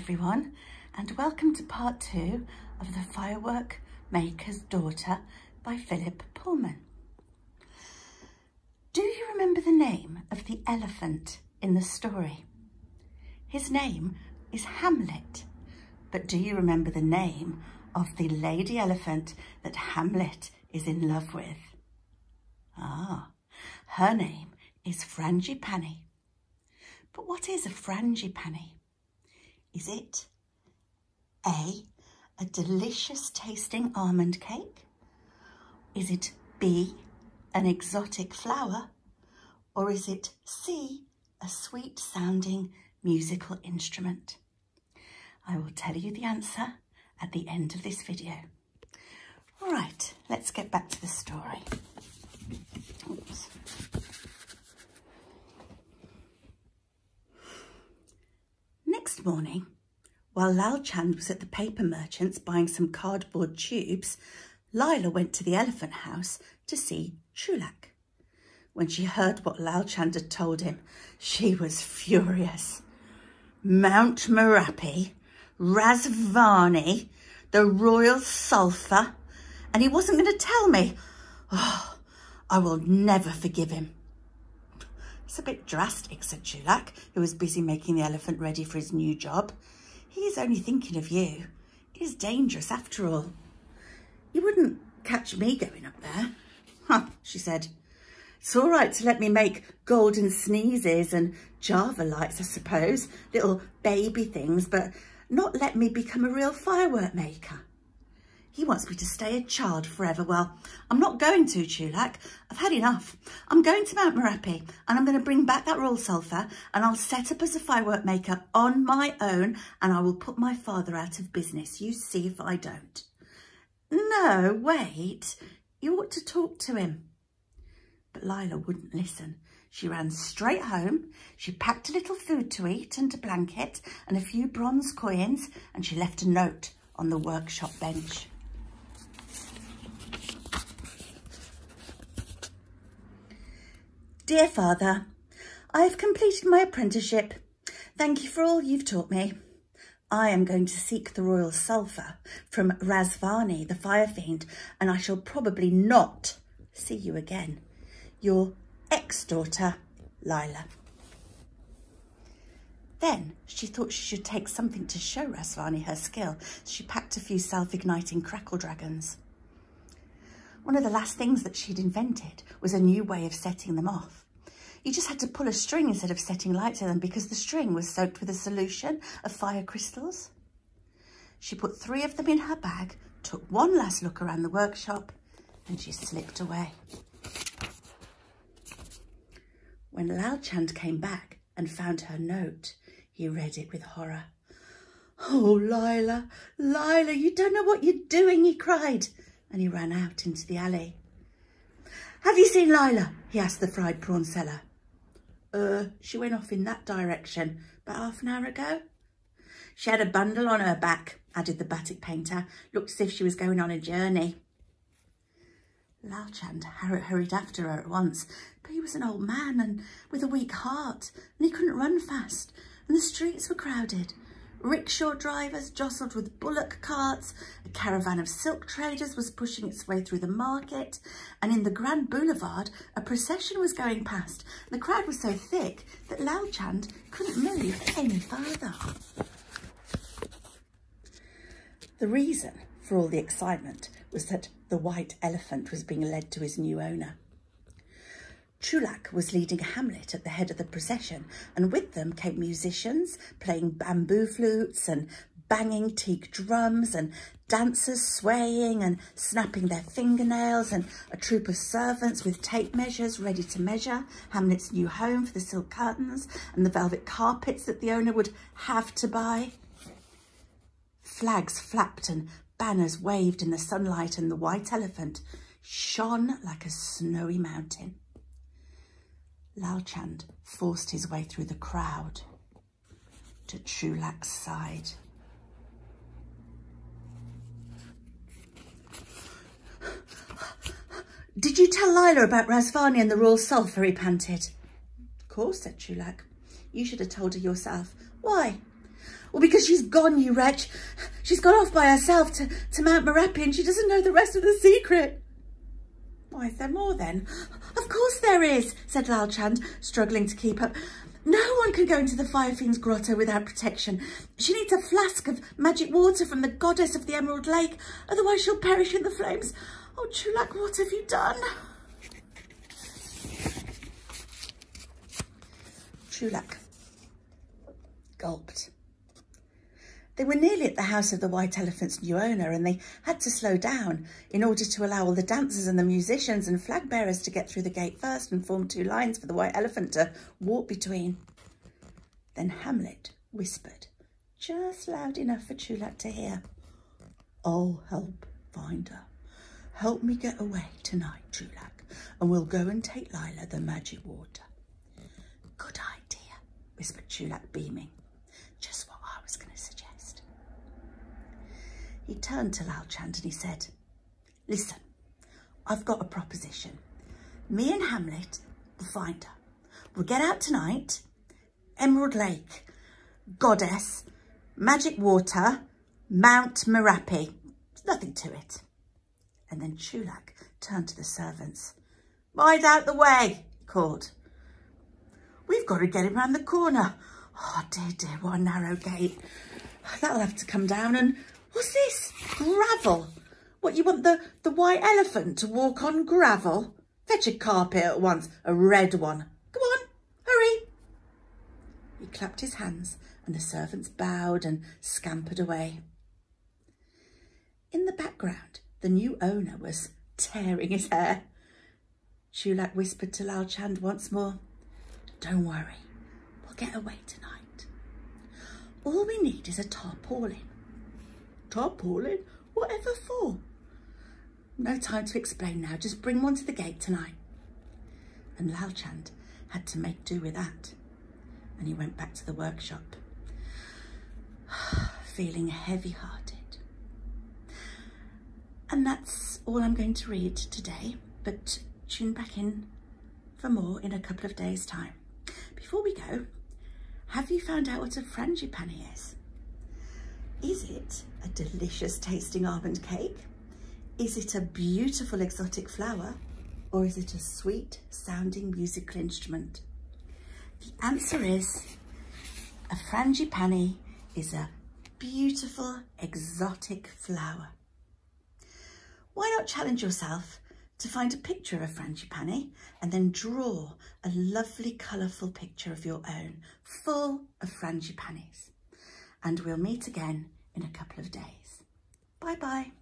everyone, and welcome to part 2 of The Firework Maker's Daughter by Philip Pullman. Do you remember the name of the elephant in the story? His name is Hamlet, but do you remember the name of the lady elephant that Hamlet is in love with? Her name is Frangipani. But what is a frangipani? Is it A, a delicious tasting almond cake? Is it B, an exotic flower? Or is it C, a sweet sounding musical instrument? I will tell you the answer at the end of this video. All right, let's get back to the story. Oops. Next morning, while Lal Chand was at the paper merchant's buying some cardboard tubes, Lila went to the elephant house to see Chulak. When she heard what Lal Chand had told him, she was furious. Mount Merapi, Razvani, the royal sulphur, and he wasn't going to tell me. Oh, I will never forgive him. It's a bit drastic, said Chulak, who was busy making the elephant ready for his new job. He is only thinking of you. It is dangerous after all. You wouldn't catch me going up there. Huh, she said. It's all right to let me make golden sneezes and Java lights, I suppose, little baby things, but not let me become a real firework maker. He wants me to stay a child forever. Well, I'm not going to, Chulak. I've had enough. I'm going to Mount Merapi and I'm going to bring back that royal sulphur and I'll set up as a firework maker on my own and I will put my father out of business. You see if I don't. No, wait. You ought to talk to him. But Lila wouldn't listen. She ran straight home. She packed a little food to eat and a blanket and a few bronze coins and she left a note on the workshop bench. Dear Father, I have completed my apprenticeship. Thank you for all you've taught me. I am going to seek the royal sulphur from Razvani, the fire fiend, and I shall probably not see you again. Your ex-daughter, Lila. Then she thought she should take something to show Razvani her skill. So she packed a few self-igniting crackle dragons. One of the last things that she'd invented was a new way of setting them off. You just had to pull a string instead of setting light to them because the string was soaked with a solution of fire crystals. She put 3 of them in her bag, took one last look around the workshop, and she slipped away. When Lal Chand came back and found her note, he read it with horror. Oh, Lila, Lila, you don't know what you're doing, he cried. And he ran out into the alley. Have you seen Lila? He asked the fried prawn seller. She went off in that direction about half an hour ago. She had a bundle on her back, added the batik painter. Looked as if she was going on a journey. Lal Chand hurried after her at once, but he was an old man and with a weak heart, and he couldn't run fast, and the streets were crowded. Rickshaw drivers jostled with bullock carts, a caravan of silk traders was pushing its way through the market, and in the Grand Boulevard, a procession was going past. The crowd was so thick that Lal Chand couldn't move any further. The reason for all the excitement was that the white elephant was being led to his new owner. Chulak was leading Hamlet at the head of the procession, and with them came musicians playing bamboo flutes and banging teak drums and dancers swaying and snapping their fingernails and a troop of servants with tape measures ready to measure Hamlet's new home for the silk curtains and the velvet carpets that the owner would have to buy. Flags flapped and banners waved in the sunlight and the white elephant shone like a snowy mountain. Lal Chand forced his way through the crowd to Chulak's side. Did you tell Lila about Razvani and the royal sulphur? He panted. Of course, said Chulak. You should have told her yourself. Why? Well, because she's gone, you wretch. She's gone off by herself to Mount Merapi and she doesn't know the rest of the secret. Why, is there more then? Of course there is, said Lal Chand, struggling to keep up. No one can go into the Fire Fiend's grotto without protection. She needs a flask of magic water from the goddess of the Emerald Lake, otherwise she'll perish in the flames. Oh, Chulak, what have you done? Chulak gulped. They were nearly at the house of the White Elephant's new owner and they had to slow down in order to allow all the dancers and the musicians and flag bearers to get through the gate first and form 2 lines for the White Elephant to walk between. Then Hamlet whispered, just loud enough for Chulak to hear, "I'll help find her. Help me get away tonight, Chulak, and we'll go and take Lila the magic water." "Good idea," whispered Chulak, beaming. "Just what I was going to suggest." He turned to Lal Chand and he said, "Listen, I've got a proposition. Me and Hamlet will find her. We'll get out tonight, Emerald Lake, goddess, magic water, Mount Merapi. There's nothing to it." And then Chulak turned to the servants. "Ride out the way," he called. "We've got to get him round the corner. Oh dear, dear, what a narrow gate. That'll have to come down. And what's this? Gravel. What, you want the White Elephant to walk on gravel? Fetch a carpet at once, a red one. Come on, hurry." He clapped his hands and the servants bowed and scampered away. In the background, the new owner was tearing his hair. Chulak whispered to Lal Chand once more, "Don't worry, we'll get away tonight. All we need is a tarpaulin." "Tarpaulin? Whatever for?" "No time to explain now. Just bring one to the gate tonight." And Lal Chand had to make do with that. And he went back to the workshop, feeling heavy-hearted. And that's all I'm going to read today, but tune back in for more in a couple of days' time. Before we go, have you found out what a frangipani is? Is it a delicious tasting almond cake? Is it a beautiful exotic flower? Or is it a sweet sounding musical instrument? The answer is a frangipani is a beautiful exotic flower. Why not challenge yourself to find a picture of a frangipani and then draw a lovely colourful picture of your own, full of frangipanis. And we'll meet again in a couple of days. Bye bye.